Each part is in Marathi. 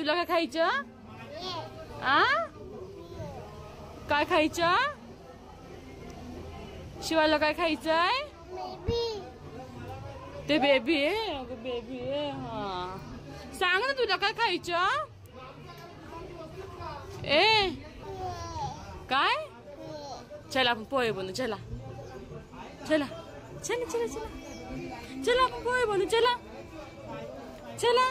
तुला काय खायचं? आ काय खायचं? शिवाला काय खायचंय? ते बेबी आहे. अगं बेबी आहे. हा सांग ना तुला काय खायचं? ए काय? चला आपण पोहे बनवू. चला चला चला चला चला चला आपण पोहे बनवू. चला चला.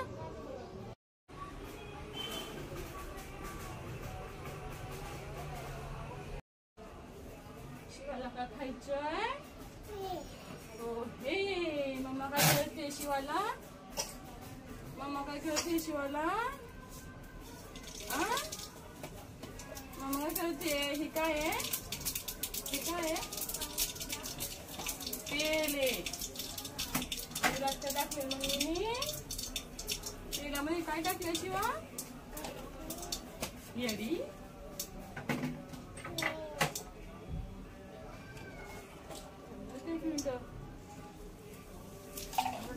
शिवाला काय खायचंय? हो हे मम्मा काय खेळते शिवाला? मम्मा काय खेळते शिवाला? मम्मा काय खेळते? हे काय आहे? हे काय आहे? पेले. तेलात टाकले मम्मीने. तेलामध्ये काय टाकलं शिवा? येडी. एक मिनिट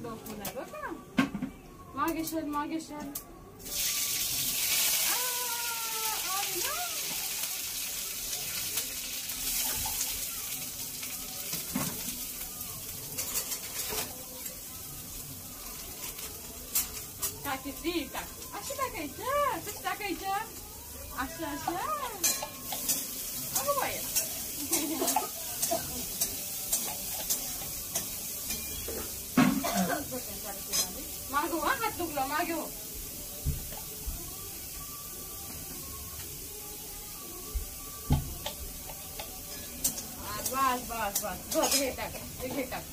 डोकं नाही बघ का. मागे सर मागे सर. टाकायची टाक. असं टाकायचं. कसं टाकायचं? असं असं. अगं बाया. मागे हो हात दुखला. मागे हो. बस बस बस बस. हे टाक. हे टाक.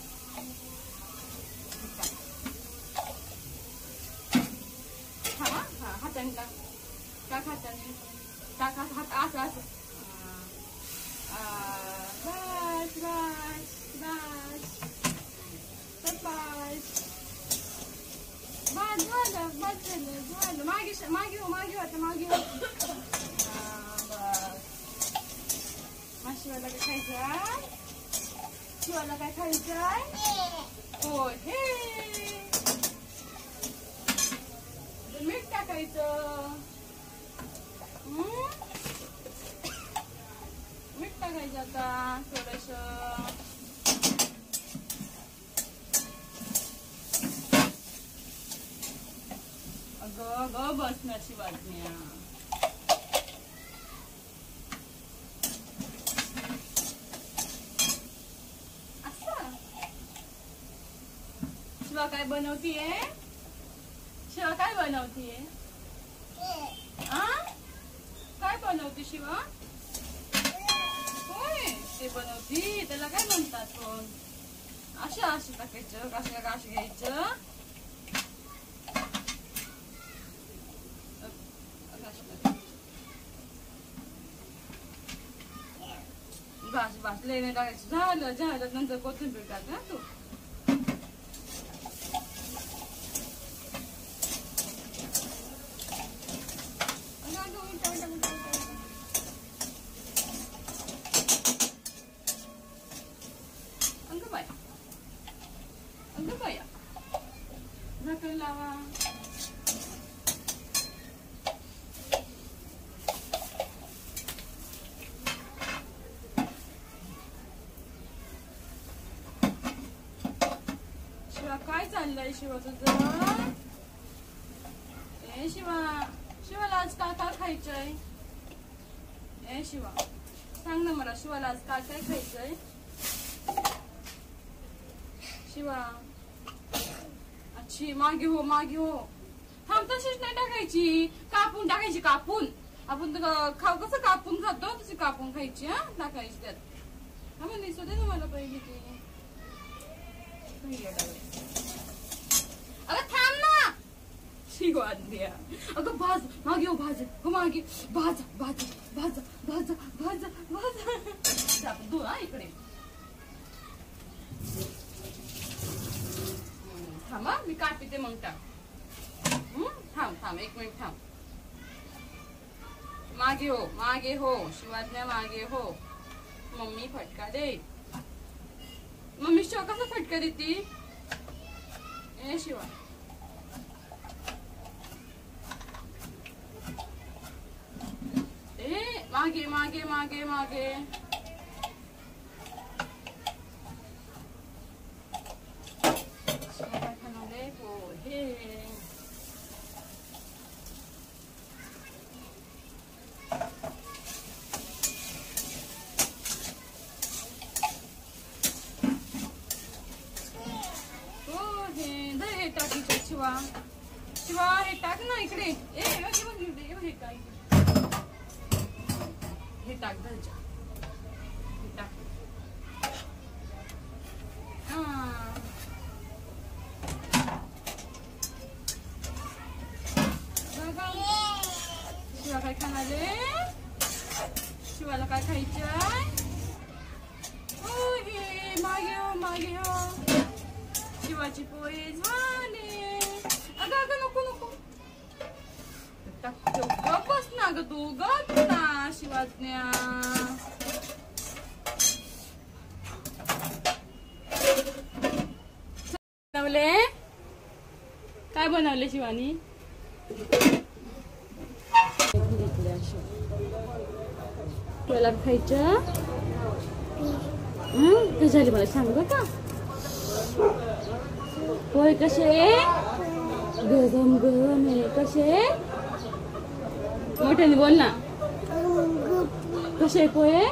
हा हाताने टाक. टाक हाताने. टाक हात असं असं. बस बस बस बस. बस झालं बस झालं झालं. मागे मागे हो मागे होता मागे हो. बस. शिवाला काय खायचंय? शिवाला काय खायचंय? हो हे मीठ टाकायचं. मीठ टाकायचं आता थोडस. अगं ग बसण्याची बातम्या. असं शिवा काय बनवतीये? शिवा काय बनवतीये? काय बनवते शिवा? होय ते बनवती. त्याला काय म्हणतात पण? असं असं टाकायचं. कसं काश घ्यायचं. बस बस लेणे टाकायचं. झालं झालं. नंतर कोथिंबीर टाक ना तू. अगं बाया झाकण लावा. शिवा काय चाललंय शिवा तुझं? ए शिवा शिवाला आज काय काय खायचंय? ए शिवा सांग ना मला. शिवाला आज काय काय खायचंय? शिवा अच्छी मागे हो मागे हो. थांब तशीच नाही टाकायची. कापून टाकायची. कापून आपण खाऊ कसं कापून खातो तशी कापून खायची. हा टाकायची त्यात. हा म्हणजे दे ना मला पहिली ते. अगं थांब ना. शिवा द्या. अगं भाज मागे हो. भाज हो मागे. भाजा भाजा भाजा भाजा भाजा भाजा. आपण दो हा इकडे. थांबा मी कापते मग टाक. थांब थांब 1 मिनिट थांब. मागे हो मागे हो. शिवाज्ञा मागे हो. मम्मी फटका दे. मम्मी शिवा कसा फटका देती? ए शिवा मागे मागे मागे मागे. शिवा काय खाणार आहे? पोहे. हे टाक शिवा. शिवा हे टाक ना इकडे. हे काय हे टाक घरच्या. हे टाक. शिवा काय खाणार आहे? शिवाला काय खायचंय? हे मागे हो मागे हो. शिवाची पोहे झाले. अगं अगं नको नको. गप बस ना ग तू. गप ना शिवाज्ञा. बनवले काय बनवले शिवानी? तुला खायचं? काय झाली मला सांग का? पोहे कसे? गरम गरम आहे. कसे? मोठ्याने बोल ना. कसे पोहे?